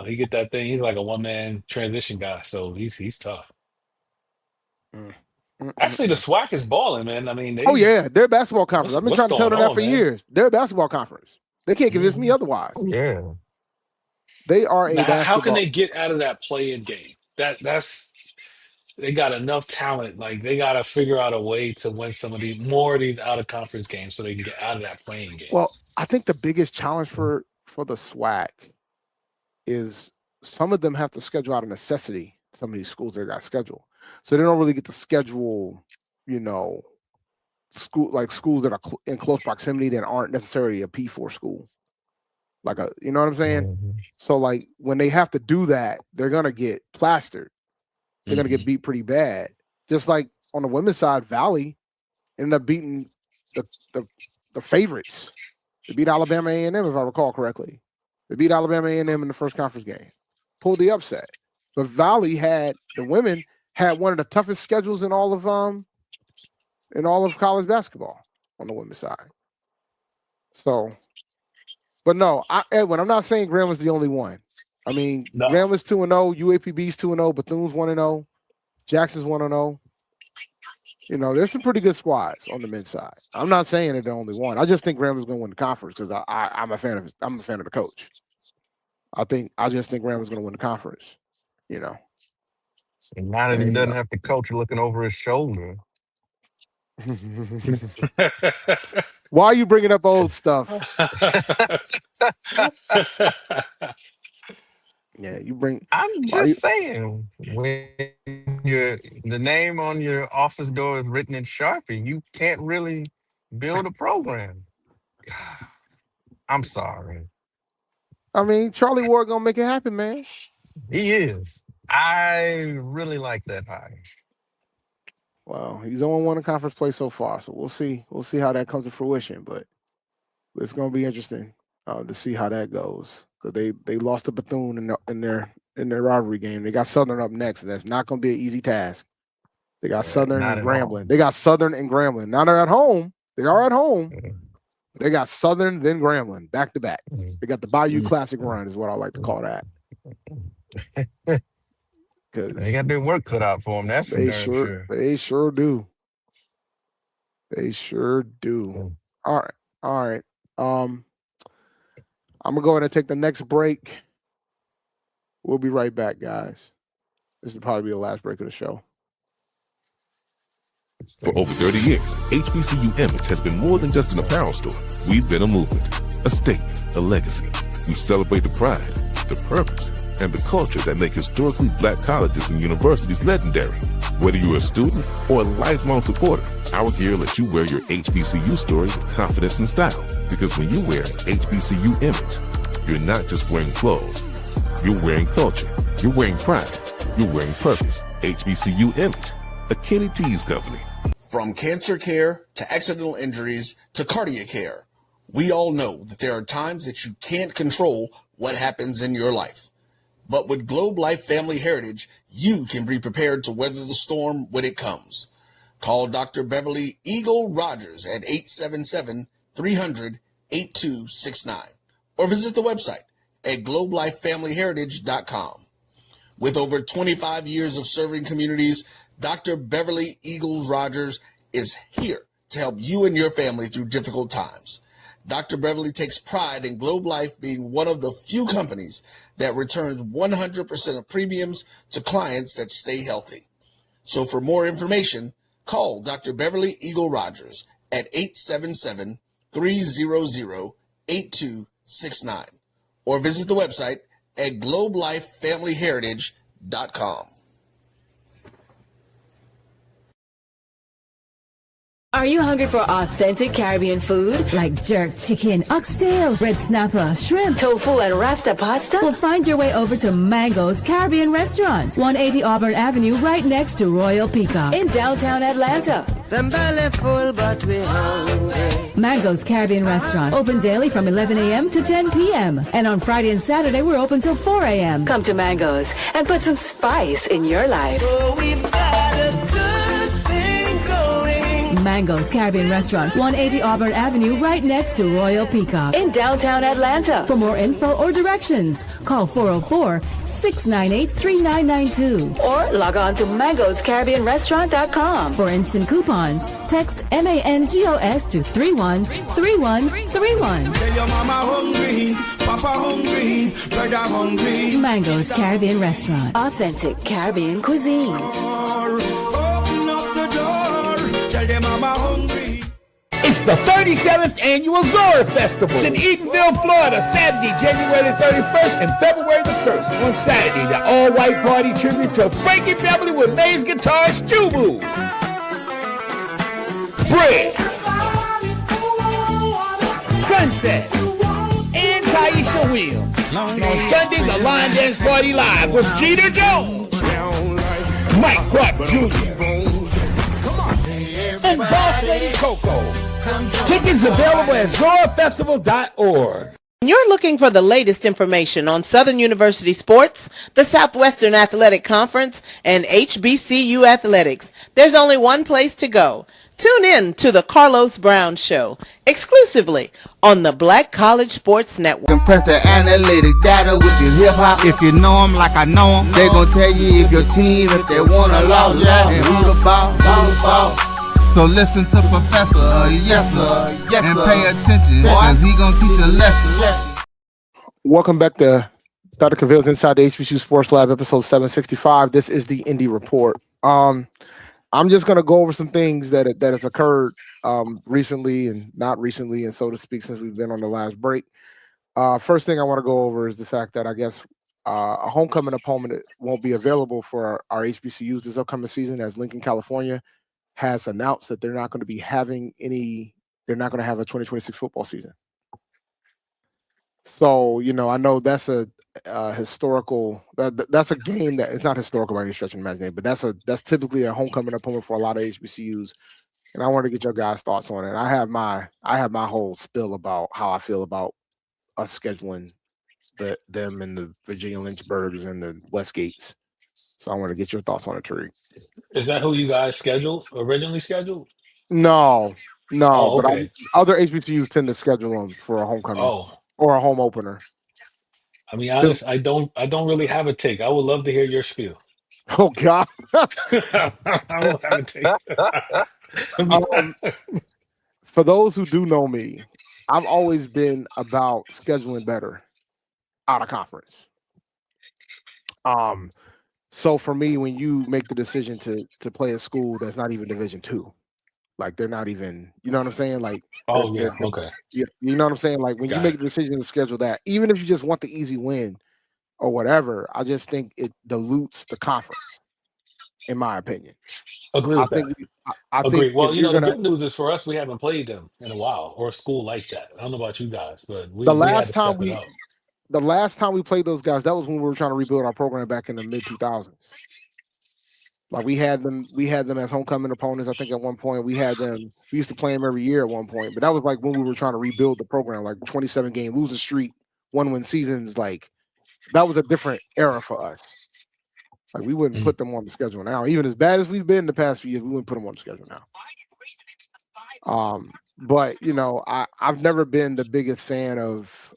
[SPEAKER 3] He get that thing. He's like a one-man transition guy, so he's tough. Actually, the SWAC is balling, man. I mean,
[SPEAKER 2] they're a basketball conference. I've been trying to tell them that for years. They're a basketball conference. They can't convince me otherwise.
[SPEAKER 4] Yeah,
[SPEAKER 2] they are a basketball.
[SPEAKER 3] How can they get out of that play-in game? They got enough talent. Like, they got to figure out a way to win more of these out-of-conference games so they can get out of that playing game.
[SPEAKER 2] Well, I think the biggest challenge for the SWAC is some of them have to schedule out of necessity. Some of these schools they got scheduled, so they don't really get to schedule, schools that are in close proximity that aren't necessarily a P4 school. You know what I'm saying?
[SPEAKER 4] Mm-hmm.
[SPEAKER 2] So like when they have to do that, they're gonna get plastered. They're gonna get beat pretty bad. Just like on the women's side, Valley ended up beating the favorites. They beat Alabama A&M, if I recall correctly. They beat Alabama A&M in the first conference game. Pulled the upset. But Valley the women had one of the toughest schedules in all of college basketball on the women's side. So, but no, Edwin, I'm not saying Grambling is the only one. I mean, no. Grambling's 2-0, UAPB's 2-0, Bethune's 1-0, Jackson's 1-0. There's some pretty good squads on the men's side. I'm not saying they're the only one. I just think Grambling's going to win the conference because I'm a fan of the coach. I just think Grambling's going to win the conference.
[SPEAKER 4] And now that he doesn't have the coach looking over his shoulder.
[SPEAKER 2] Why are you bringing up old stuff? Yeah,
[SPEAKER 4] I'm just saying, when the name on your office door is written in Sharpie, you can't really build a program. I'm sorry.
[SPEAKER 2] I mean, Charlie Ward gonna make it happen, man.
[SPEAKER 4] He is. I really like that hire.
[SPEAKER 2] Well, he's 0-1 in conference play so far, so we'll see. We'll see how that comes to fruition, but it's going to be interesting to see how that goes because they lost to Bethune in their rivalry game. They got Southern up next, and that's not going to be an easy task. They got Southern and Grambling. They got Southern and Grambling. Now they're at home. They are at home. They got Southern, then Grambling, back to back. They got the Bayou Classic run, is what I like to call that.
[SPEAKER 4] Because they got their work cut out for them. That's for damn sure.
[SPEAKER 2] They sure do. They sure do. All right. I'm gonna go ahead and take the next break. We'll be right back, guys. This will probably be the last break of the show.
[SPEAKER 9] For over 30 years, HBCU Image has been more than just an apparel store. We've been a movement, a statement, a legacy. We celebrate the pride, the purpose, and the culture that make historically black colleges and universities legendary. Whether you're a student or a lifelong supporter, our gear lets you wear your HBCU story with confidence and style. Because when you wear HBCU Image, you're not just wearing clothes. You're wearing culture. You're wearing pride. You're wearing purpose. HBCU Image, a Kenny T's company.
[SPEAKER 6] From cancer care to accidental injuries to cardiac care, we all know that there are times that you can't control what happens in your life. But with Globe Life Family Heritage, you can be prepared to weather the storm when it comes. Call Dr. Beverly Eagle Rogers at 877-300-8269 or visit the website at globelifefamilyheritage.com. With over 25 years of serving communities, Dr. Beverly Eagles Rogers is here to help you and your family through difficult times. Dr. Beverly takes pride in Globe Life being one of the few companies that returns 100% of premiums to clients that stay healthy. So for more information, call Dr. Beverly Eagle Rogers at 877-300-8269 or visit the website at globelifefamilyheritage.com.
[SPEAKER 10] Are you hungry for authentic Caribbean food like jerk chicken, oxtail, red snapper, shrimp, tofu, and rasta pasta? Well, find your way over to Mango's Caribbean Restaurant, 180 Auburn Avenue, right next to Royal Peacock in downtown Atlanta.
[SPEAKER 11] Them belly full, but we hungry.
[SPEAKER 10] Mango's Caribbean Restaurant, open daily from 11 a.m. to 10 p.m. And on Friday and Saturday, we're open till 4 a.m. Come to Mango's and put some spice in your life.
[SPEAKER 11] So we've got a good thing going.
[SPEAKER 10] Mango's Caribbean Restaurant, 180 Auburn Avenue, right next to Royal Peacock in downtown Atlanta. For more info or directions, call 404-698-3992 or log on to mangoscaribbeanrestaurant.com. For instant coupons, text MANGOS to 313131.
[SPEAKER 11] Tell your mama hungry, papa hungry, brother hungry.
[SPEAKER 10] Mango's Caribbean Restaurant, authentic Caribbean cuisines.
[SPEAKER 11] Open up the door, tell them mama hungry.
[SPEAKER 12] It's the 37th annual Zora Festival. It's in Edenville, Florida, Saturday, January 31st and February the 1st. On Saturday, the all-white party tribute to Frankie Beverly with bass guitarist Jubu. Bread, Sunset, and Taisha Williams. And on Sunday, the Lion Dance Party Live with Jeter Jones, Mike Clark Jr., and Boss Lady Coco. Tickets available at zorafestival.org.
[SPEAKER 13] You're looking for the latest information on Southern University sports, the Southwestern Athletic Conference, and HBCU athletics. There's only one place to go. Tune in to the Carlos Brown Show, exclusively on the Black College Sports Network.
[SPEAKER 1] Compress the analytic data with your hip-hop. If you know them like I know them, they gon' tell you if your team, if they want a lot, and who the ball. So listen to Professor, yes sir, and pay attention, cause he gonna teach a lesson.
[SPEAKER 2] Welcome back to Dr. Cavil's Inside the HBCU Sports Lab, episode 765. This is the Indy Report. I'm just gonna go over some things that has occurred recently and not recently, and so to speak, since we've been on the last break. First thing I want to go over is the fact that I guess a homecoming opponent won't be available for our HBCUs this upcoming season, as Lincoln, California has announced that they're not going to be having they're not going to have a 2026 football season. So I know that's a historical. That's a game that it's not historical by any stretch of the imagination, but that's typically a homecoming opponent for a lot of HBCUs. And I wanted to get your guys' thoughts on it. I have my whole spill about how I feel about us scheduling them and the Virginia Lynchburgs and the Westgates. So I want to get your thoughts on it, Tariq.
[SPEAKER 3] Is that who you guys originally scheduled?
[SPEAKER 2] No,
[SPEAKER 3] Oh,
[SPEAKER 2] but
[SPEAKER 3] okay.
[SPEAKER 2] other HBCUs tend to schedule them for a homecoming
[SPEAKER 3] Oh,
[SPEAKER 2] or a home opener.
[SPEAKER 3] I mean, honest, I don't really have a take. I would love to hear your spiel.
[SPEAKER 2] Oh God.
[SPEAKER 3] I don't have a take. I mean,
[SPEAKER 2] For those who do know me, I've always been about scheduling better out of conference. So for me, when you make the decision to play a school that's not even Division II, like they're not even, you know what I'm saying? Like,
[SPEAKER 3] oh yeah, okay,
[SPEAKER 2] you know what I'm saying? Like when you
[SPEAKER 3] got
[SPEAKER 2] make
[SPEAKER 3] it.
[SPEAKER 2] the decision to schedule that, even if you just want the easy win or whatever, I just think it dilutes the conference, in my opinion.
[SPEAKER 3] Agree
[SPEAKER 2] I
[SPEAKER 3] with
[SPEAKER 2] think
[SPEAKER 3] that.
[SPEAKER 2] I think
[SPEAKER 3] Agree.
[SPEAKER 2] if
[SPEAKER 3] Well,
[SPEAKER 2] you're
[SPEAKER 3] the
[SPEAKER 2] gonna
[SPEAKER 3] good news is for us, we haven't played them in a while, or a school like that. I don't know about you guys, but
[SPEAKER 2] the
[SPEAKER 3] we had
[SPEAKER 2] last
[SPEAKER 3] to
[SPEAKER 2] time
[SPEAKER 3] step it
[SPEAKER 2] we
[SPEAKER 3] up.
[SPEAKER 2] the last time we played those guys, that was when we were trying to rebuild our program back in the mid 2000s. Like we had them as homecoming opponents. I think at one point we used to play them every year at one point, but that was like when we were trying to rebuild the program, like 27 game losing streak, 1-win seasons. Like that was a different era for us. Like we wouldn't put them on the schedule now. Even as bad as we've been the past few years, we wouldn't put them on the schedule now. But I've never been the biggest fan of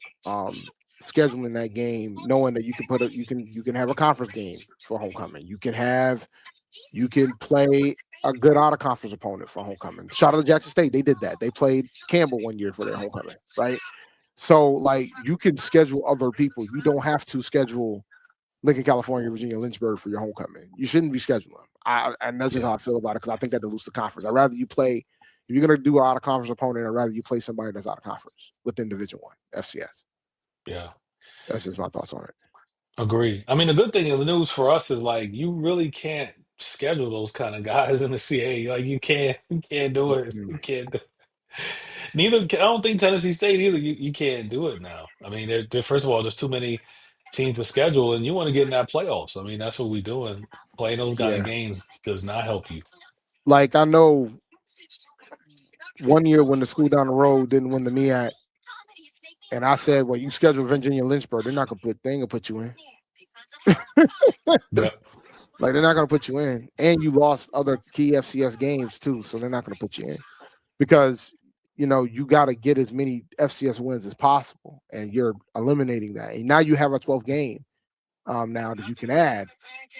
[SPEAKER 2] scheduling that game, knowing that you can have a conference game for homecoming. You can play a good out of conference opponent for homecoming. Shout out to Jackson State, they did that. They played Campbell one year for their homecoming, right? So like you can schedule other people. You don't have to schedule Lincoln, California, Virginia Lynchburg for your homecoming. You shouldn't be scheduling them. And that's just how I feel about it because I think that dilutes the conference. I'd rather you play if you're gonna do an out of conference opponent. I'd rather you play somebody that's out of conference within Division One FCS.
[SPEAKER 3] Yeah,
[SPEAKER 2] That's just my thoughts on it.
[SPEAKER 3] agree. I mean, the good thing in the news for us is like you really can't schedule those kind of guys in the CA. Like you can't do it. You can't do. Neither I don't think Tennessee State either. You can't do it now. I mean, first of all, there's too many teams to schedule, and you want to get in that playoffs. I mean, that's what we're doing. Playing those kind of
[SPEAKER 2] Yeah,
[SPEAKER 3] games does not help you.
[SPEAKER 2] like I know one year when the school down the road didn't win the MEAC, and I said, "Well, you schedule Virginia Lynchburg, they ain't gonna put you in.
[SPEAKER 3] Yep.
[SPEAKER 2] Like they're not gonna put you in, and you lost other key FCS games too, so they're not gonna put you in because you got to get as many FCS wins as possible, and you're eliminating that. And now you have a 12th game now that you can add,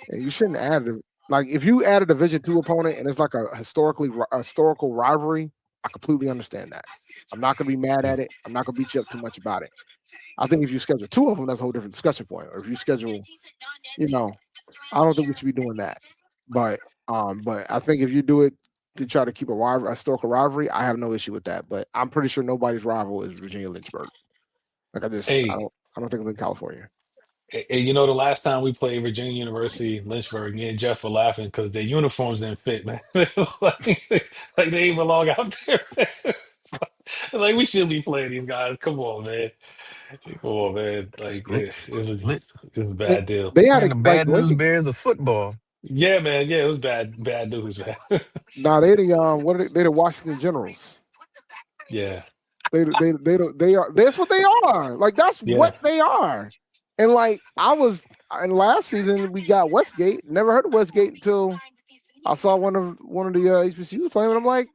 [SPEAKER 2] and you shouldn't add it. Like if you add a Division II opponent and it's like a historical rivalry, I completely understand that. I'm not gonna be mad at it. I'm not gonna beat you up too much about it. I think if you schedule two of them, that's a whole different discussion point. Or if you schedule, I don't think we should be doing that. But I think if you do it to try to keep a historical rivalry, I have no issue with that. But I'm pretty sure nobody's rival is Virginia Lynchburg. Like I
[SPEAKER 3] Hey,
[SPEAKER 2] don't think it's in California.
[SPEAKER 3] the last time we played Virginia University, Lynchburg, me and Jeff were laughing because their uniforms didn't fit, man. like they even belong out there. Like we should be playing these guys. Come on, man. Come on, man. Like
[SPEAKER 4] Li- li-
[SPEAKER 3] it was a
[SPEAKER 2] They,
[SPEAKER 3] bad deal.
[SPEAKER 2] they had
[SPEAKER 4] Man,
[SPEAKER 2] a
[SPEAKER 4] the
[SPEAKER 2] like
[SPEAKER 4] bad news
[SPEAKER 2] Lincoln.
[SPEAKER 4] bears of football.
[SPEAKER 3] Yeah, man. Yeah, it was bad news, man.
[SPEAKER 2] Nah, they the what are they the Washington Generals.
[SPEAKER 3] Yeah,
[SPEAKER 2] They are that's what they are. Like that's
[SPEAKER 3] yeah.
[SPEAKER 2] what they are. And like in last season we got Westgate. Never heard of Westgate until I saw one of the HBCUs playing. And I'm like,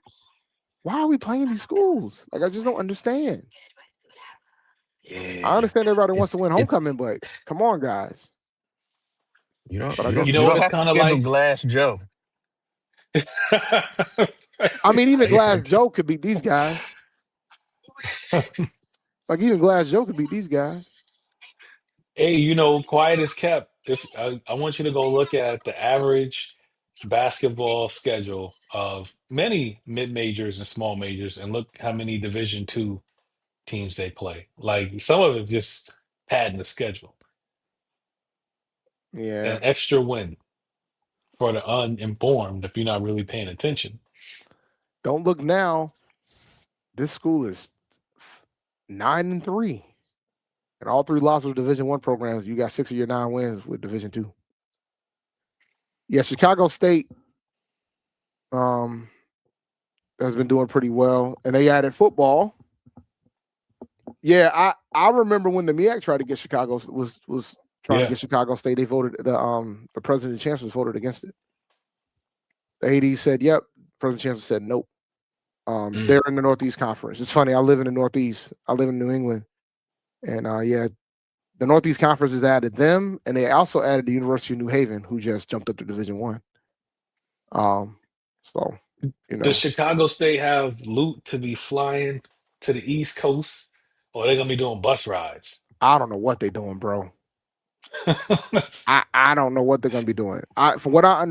[SPEAKER 2] why are we playing these schools? Like I just don't understand. I
[SPEAKER 4] Yeah,
[SPEAKER 2] understand everybody wants
[SPEAKER 4] it's
[SPEAKER 2] to win
[SPEAKER 4] it's
[SPEAKER 2] homecoming, but come on, guys.
[SPEAKER 4] you don't
[SPEAKER 2] But I
[SPEAKER 4] you don't
[SPEAKER 3] You
[SPEAKER 2] guess
[SPEAKER 4] you
[SPEAKER 3] know
[SPEAKER 2] it's
[SPEAKER 3] what
[SPEAKER 4] don't
[SPEAKER 3] it's
[SPEAKER 4] have to
[SPEAKER 3] kind of
[SPEAKER 4] schedule
[SPEAKER 3] like?
[SPEAKER 4] Glass Joe.
[SPEAKER 2] I mean, even
[SPEAKER 3] Hey,
[SPEAKER 2] Glass Joe could beat these guys. Like even Glass Joe could beat these guys.
[SPEAKER 3] hey, quiet is kept. If I want you to go look at the average basketball schedule of many mid majors and small majors, and look how many Division II teams they play. Like some of it's just padding the schedule. An
[SPEAKER 2] Yeah.
[SPEAKER 3] extra win for the uninformed if you're not really paying attention.
[SPEAKER 2] Don't look now. This school is 9-3. And all 3 losses with Division I programs, you got 6 of your 9 wins with Division II. Yeah, Chicago State has been doing pretty well, and they added football. Yeah, I remember when the MEAC tried to get Chicago was trying to get Chicago State. They voted the president and chancellor voted against it. The AD said, "Yep." President and chancellor said, "Nope." They're in the Northeast Conference. It's funny. I live in the Northeast. I live in New England, and the Northeast Conference has added them, and they also added the University of New Haven, who just jumped up to Division I. So
[SPEAKER 3] Does Chicago State have loot to be flying to the East Coast, or are they gonna be doing bus rides?
[SPEAKER 2] I don't know what they're doing, bro. I don't know what they're gonna be doing. From what I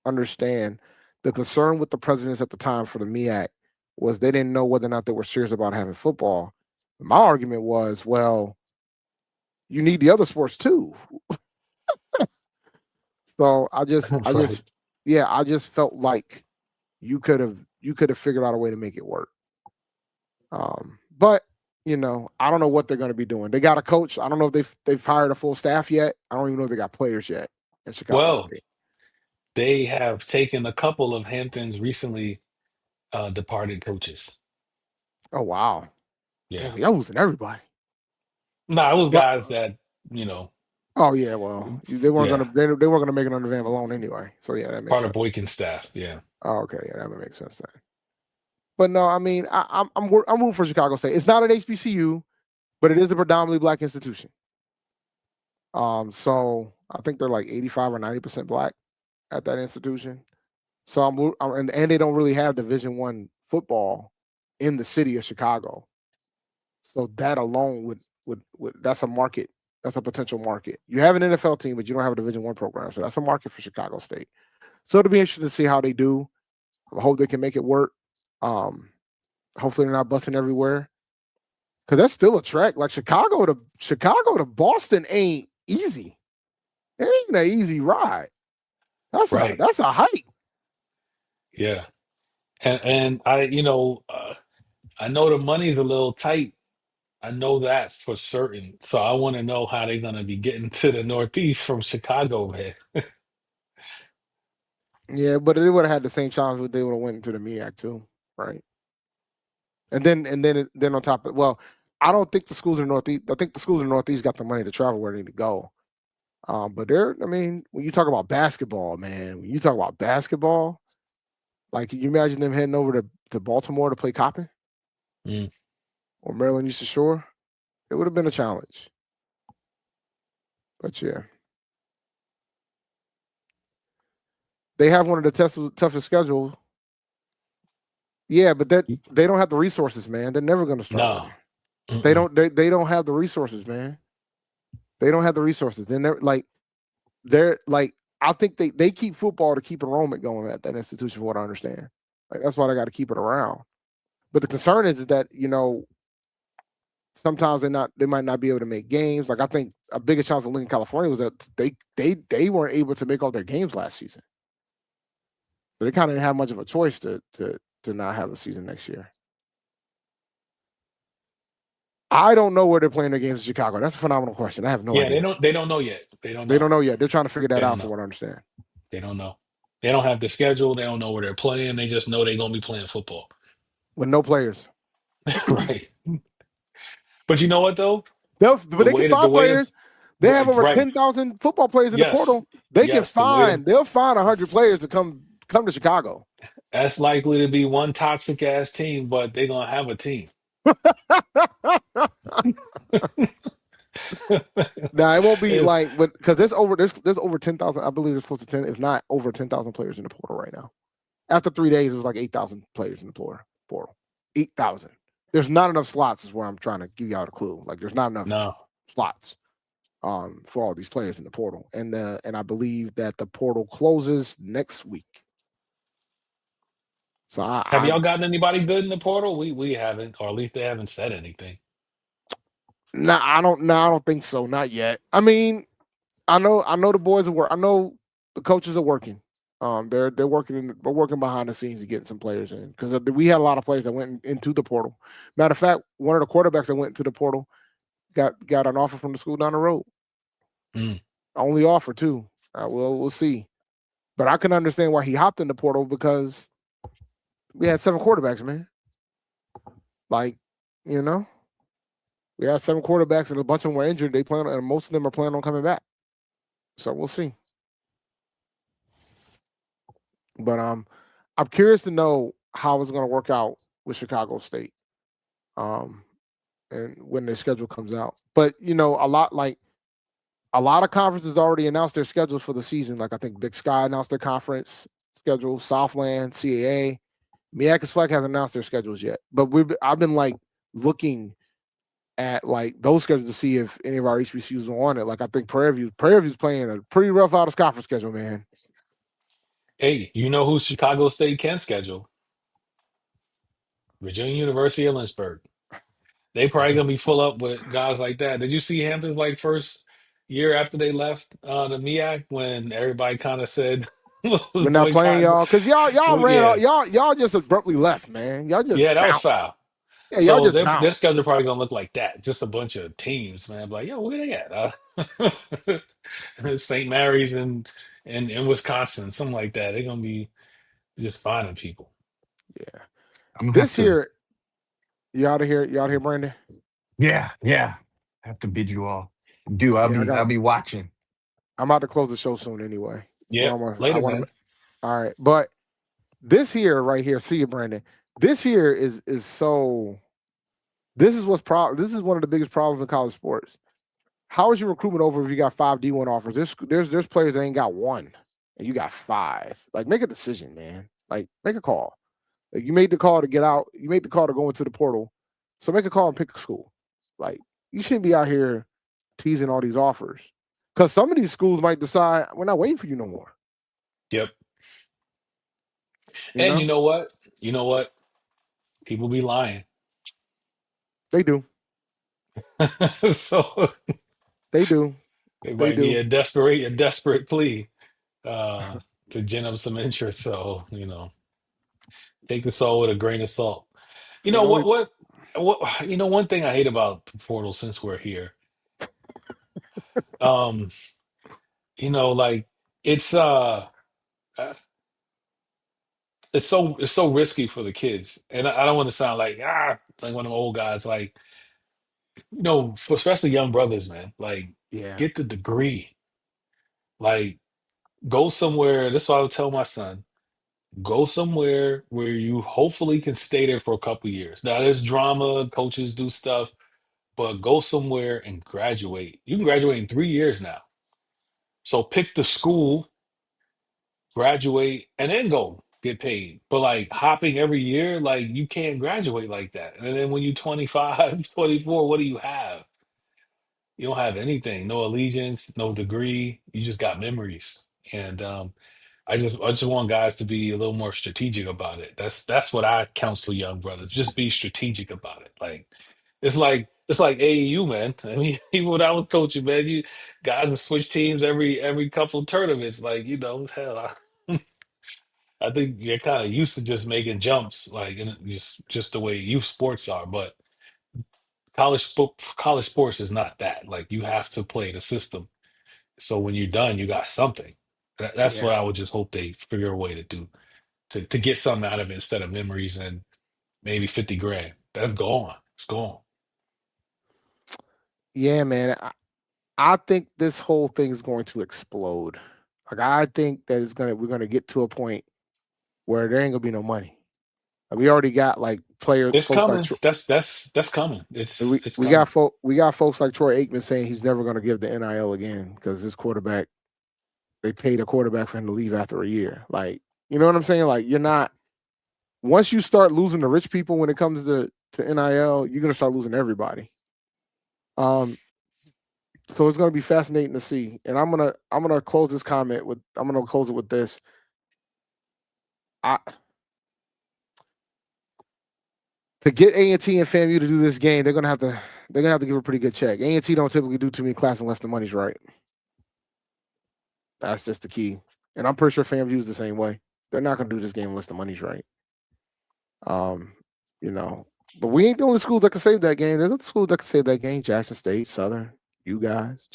[SPEAKER 2] understand, the concern with the presidents at the time for the MEAC was they didn't know whether or not they were serious about having football. My argument was, well, you need the other sports too. So I just felt like you could have figured out a way to make it work. But I don't know what they're going to be doing. They got a coach. I don't know if they've hired a full staff yet. I don't even know if they got players yet in Chicago State.
[SPEAKER 3] They have taken a couple of Hampton's recently departed coaches.
[SPEAKER 2] Oh wow!
[SPEAKER 3] Yeah,
[SPEAKER 2] damn, y'all losing everybody.
[SPEAKER 3] No, it was guys that
[SPEAKER 2] Oh yeah, well they weren't gonna they weren't gonna make it under Van Malone anyway. So yeah, that makes
[SPEAKER 3] part
[SPEAKER 2] sense.
[SPEAKER 3] of Boykin's staff. Yeah.
[SPEAKER 2] Oh, okay, yeah, that would make sense then. But no, I mean, I'm rooting for Chicago State. It's not an HBCU, but it is a predominantly black institution. So I think they're like 85 or 90% black at that institution. So and they don't really have Division I football in the city of Chicago. So that alone would that's a market. That's a potential market. You have an NFL team, but you don't have a Division I program. So that's a market for Chicago State. So it'll be interesting to see how they do. I hope they can make it work. Hopefully they're not busting everywhere. Cause that's still a trek. Like Chicago to Boston ain't easy. It ain't an easy ride. That's a hike.
[SPEAKER 3] Yeah. And I know the money's a little tight. I know that for certain. So I want to know how they're gonna be getting to the Northeast from Chicago, man.
[SPEAKER 2] Yeah, but it would have had the same challenge if they would have went into the MEAC too, right? And then on top of I don't think the schools in the Northeast. I think the schools in the Northeast got the money to travel where they need to go. But when you talk about basketball, man, like, can you imagine them heading over to Baltimore to play Coppin or Maryland Eastern Shore? It would have been a challenge. But yeah. They have one of the toughest schedules. Yeah, but they don't have the resources, man. They're never going to start. No. They don't have the resources, man. They don't have the resources. I think they keep football to keep enrollment going at that institution, from what I understand. Like, that's why they got to keep it around. But the concern is that, sometimes they might not be able to make games. Like, I think a bigger challenge for Lincoln, California was that they weren't able to make all their games last season. So they kind of didn't have much of a choice to not have a season next year. I don't know where they're playing their games in Chicago. That's a phenomenal question. I have no idea.
[SPEAKER 3] Yeah, they don't know yet. They don't
[SPEAKER 2] know yet. They're trying to figure that out, from what I understand.
[SPEAKER 3] They don't know. They don't have the schedule. They don't know where they're playing. They just know they're going to be playing football.
[SPEAKER 2] With no players.
[SPEAKER 3] Right. But you know what, though?
[SPEAKER 2] They can find players. They have over 10,000 football players in the portal. They'll find 100 players to come to Chicago.
[SPEAKER 3] That's likely to be one toxic ass team, but they're gonna have a team.
[SPEAKER 2] Nah, it won't be because there's over 10,000. I believe there's close to 10, if not over 10,000 players in the portal right now. After 3 days, it was like 8,000 players in the portal. 8,000. There's not enough slots, is where I'm trying to give y'all a clue. Like, there's not enough slots for all these players in the portal, and I believe that the portal closes next week. So
[SPEAKER 3] have y'all gotten anybody good in the portal? We haven't, or at least they haven't said anything.
[SPEAKER 2] No, I don't think so. Not yet. I mean, I know the boys are I know the coaches are working. They're working behind the scenes to get some players in, because we had a lot of players that went into the portal. Matter of fact, one of the quarterbacks that went into the portal, got an offer from the school down the road. Only offer too. We'll see. But I can understand why he hopped in the portal because we had 7 quarterbacks, man. Like, you know, we had 7 quarterbacks and a bunch of them were injured. And most of them are planning on coming back. So we'll see. But I'm curious to know how it's going to work out with Chicago State, and when their schedule comes out. But you know, a lot of conferences already announced their schedules for the season. Like I think Big Sky announced their conference schedule, Southland, CAA. Miakas Fleck hasn't announced their schedules yet. But I've been like looking at like those schedules to see if any of our HBCUs are on it. Like I think Prairie View's playing a pretty rough out of conference schedule, man.
[SPEAKER 3] Hey, you know who Chicago State can schedule? Virginia University of Lynchburg. They probably gonna be full up with guys like that. Did you see Hampton's like first year after they left the MEAC when everybody kind of said was
[SPEAKER 2] We're not playing
[SPEAKER 3] boycotting?
[SPEAKER 2] y'all because y'all ran
[SPEAKER 3] Yeah,
[SPEAKER 2] y'all just abruptly left, man. Y'all just
[SPEAKER 3] yeah, that was
[SPEAKER 2] bounced.
[SPEAKER 3] foul.
[SPEAKER 2] Yeah, y'all
[SPEAKER 3] So
[SPEAKER 2] just
[SPEAKER 3] their
[SPEAKER 2] bounced.
[SPEAKER 3] schedule probably gonna look like that. Just a bunch of teams, man. Like, yo, where they at? St. Mary's and in Wisconsin, something like that. They're gonna be just finding people.
[SPEAKER 2] Yeah.
[SPEAKER 4] I'm gonna have
[SPEAKER 2] This
[SPEAKER 4] to.
[SPEAKER 2] here, you out of here, Brandon?
[SPEAKER 4] Yeah. I have to bid you all.
[SPEAKER 2] Yeah,
[SPEAKER 4] I'll be watching.
[SPEAKER 2] I'm about to close the show soon anyway.
[SPEAKER 3] Yeah, later, man.
[SPEAKER 2] All right. But this here, right here, see you, Brandon. This here is so. This is This is one of the biggest problems in college sports. How is your recruitment over if you got 5 D1 offers? There's players that ain't got 1, and you got 5. Like, make a decision, man. Like, make a call. Like, you made the call to get out. You made the call to go into the portal. So make a call and pick a school. Like, you shouldn't be out here teasing all these offers. Because some of these schools might decide, we're not waiting for you no more.
[SPEAKER 3] Yep.
[SPEAKER 2] You
[SPEAKER 3] And
[SPEAKER 2] know?
[SPEAKER 3] you know what? You know what? People be lying.
[SPEAKER 2] They do.
[SPEAKER 3] So
[SPEAKER 2] They do.
[SPEAKER 3] it
[SPEAKER 2] They
[SPEAKER 3] might be
[SPEAKER 2] do.
[SPEAKER 3] a desperate plea to gin up some interest. So, take this all with a grain of salt. You
[SPEAKER 2] You
[SPEAKER 3] know
[SPEAKER 2] know,
[SPEAKER 3] what one thing I hate about the portal since we're here. Um, like it's uh, it's so risky for the kids. And I don't want to sound like like one of them old guys, like, for especially young brothers, man. Like,
[SPEAKER 2] yeah.
[SPEAKER 3] get the degree. Like, go somewhere. That's what I would tell my son. Go somewhere where you hopefully can stay there for a couple years. Now there's drama, coaches do stuff, but go somewhere and graduate. You can graduate in 3 years now. So pick the school, graduate, and then go get paid. But like hopping every year, like you can't graduate like that. And then when you're 25, 24, what do you have? You don't have anything, no allegiance, no degree. You just got memories. And I just want guys to be a little more strategic about it. That's what I counsel young brothers. Just be strategic about it. Like it's like AAU, man. I mean, even when I was coaching, man, you guys would switch teams every couple tournaments. Like, hell, I think you're kind of used to just making jumps, like and just the way youth sports are. But college sports is not that. Like, you have to play the system. So when you're done, you got something. That's what
[SPEAKER 2] Yeah.
[SPEAKER 3] I would just hope they figure a way to do. To get something out of it instead of memories and maybe 50 grand. That's gone. It's gone.
[SPEAKER 2] Yeah, man. I think this whole thing is going to explode. Like, I think that we're gonna get to a point where there ain't gonna be no money. Like, we already got like
[SPEAKER 3] It's
[SPEAKER 2] folks like
[SPEAKER 3] coming. That's coming. It's
[SPEAKER 2] we got
[SPEAKER 3] coming.
[SPEAKER 2] folks like Troy Aikman saying he's never gonna give the NIL again because his quarterback, they paid a quarterback for him to leave after a year. Like, you know what I'm saying? Like, you're not, once you start losing the rich people when it comes to NIL, you're gonna start losing everybody. So it's gonna be fascinating to see. And I'm gonna close this comment with I'm gonna close it with this. To get A&T and FAMU to do this game, they're gonna have to give a pretty good check. A&T don't typically do too many classes unless the money's right. That's just the key. And I'm pretty sure FAMU is the same way. They're not gonna do this game unless the money's right. You know, But we ain't the only schools that can save that game. There's other schools that can save that game. Jackson State, Southern, you guys,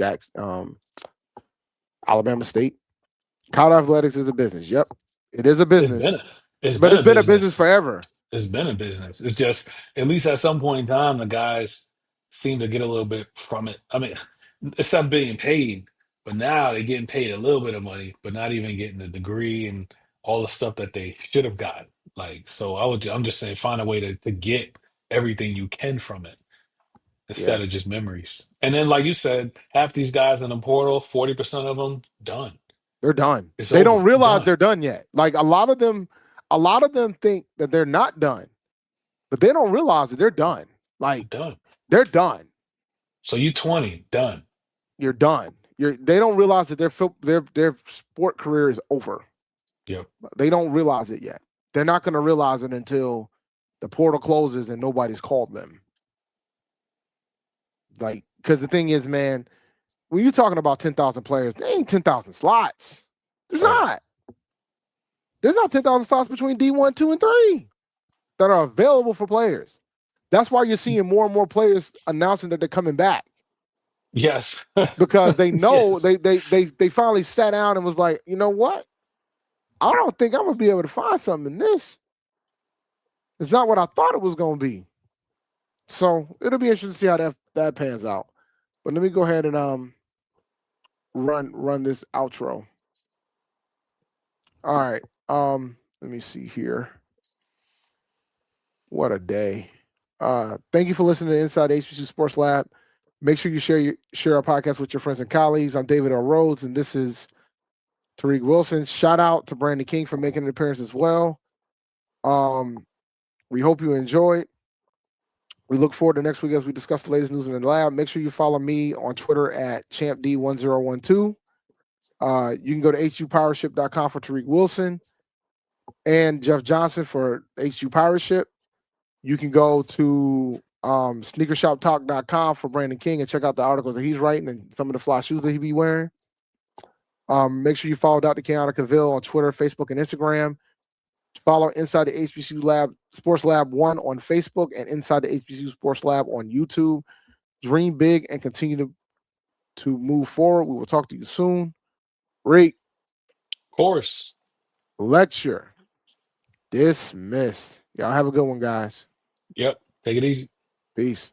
[SPEAKER 2] Alabama State. College athletics is a business. Yep. It is a business.
[SPEAKER 3] It's
[SPEAKER 2] But
[SPEAKER 3] been
[SPEAKER 2] it's
[SPEAKER 3] a
[SPEAKER 2] been a
[SPEAKER 3] business.
[SPEAKER 2] business forever.
[SPEAKER 3] It's been a business. It's just, at least at some point in time, the guys seem to get a little bit from it. I mean, it's not being paid, but now they're getting paid a little bit of money, but not even getting the degree and all the stuff that they should have gotten. Like, so I'm just saying, find a way to get everything you can from it instead of just memories. And then, like you said, half these guys in the portal, 40% of them done.
[SPEAKER 2] They're done.
[SPEAKER 3] It's
[SPEAKER 2] They
[SPEAKER 3] over.
[SPEAKER 2] don't realize
[SPEAKER 3] Done.
[SPEAKER 2] they're done yet. Like a lot of them think that they're not done, but they don't realize that they're done. Like
[SPEAKER 3] Done.
[SPEAKER 2] they're done.
[SPEAKER 3] So you 20, done.
[SPEAKER 2] You're done. They don't realize that their sport career is over.
[SPEAKER 3] Yep.
[SPEAKER 2] They don't realize it yet. They're not going to realize it until the portal closes and nobody's called them. Like, because the thing is, man, when you're talking about 10,000 players, there ain't 10,000 slots. There's not. There's not 10,000 slots between D1, 2, and 3 that are available for players. That's why you're seeing more and more players announcing that they're coming back.
[SPEAKER 3] Yes.
[SPEAKER 2] Because they know
[SPEAKER 3] Yes.
[SPEAKER 2] they finally sat down and was like, you know what? I don't think I'm gonna be able to find something in this. It's not what I thought it was gonna be. So it'll be interesting to see how that pans out. But let me go ahead and run this outro. All right. Let me see here. What a day. Thank you for listening to Inside the HBCU Sports Lab. Make sure you share our podcast with your friends and colleagues. I'm David L. Rhodes, and this is Tariq Wilson. Shout out to Brandon King for making an appearance as well. We hope you enjoyed. We look forward to next week as we discuss the latest news in the lab. Make sure you follow me on Twitter at champd1012. You can go to hupowership.com for Tariq Wilson and Jeff Johnson for HU Pirate. You can go to sneakershoptalk.com for Brandon King and check out the articles that he's writing and some of the fly shoes that he be wearing. Make sure you follow Dr. Keanu Cavil on Twitter, Facebook, and Instagram. Follow Inside the HBCU Lab, Sports Lab 1 on Facebook and Inside the HBCU Sports Lab on YouTube. Dream big and continue to move forward. We will talk to you soon. Reek.
[SPEAKER 3] Course.
[SPEAKER 2] Lecture. Dismissed. Y'all have a good one, guys.
[SPEAKER 3] Yep. Take it easy.
[SPEAKER 2] Peace.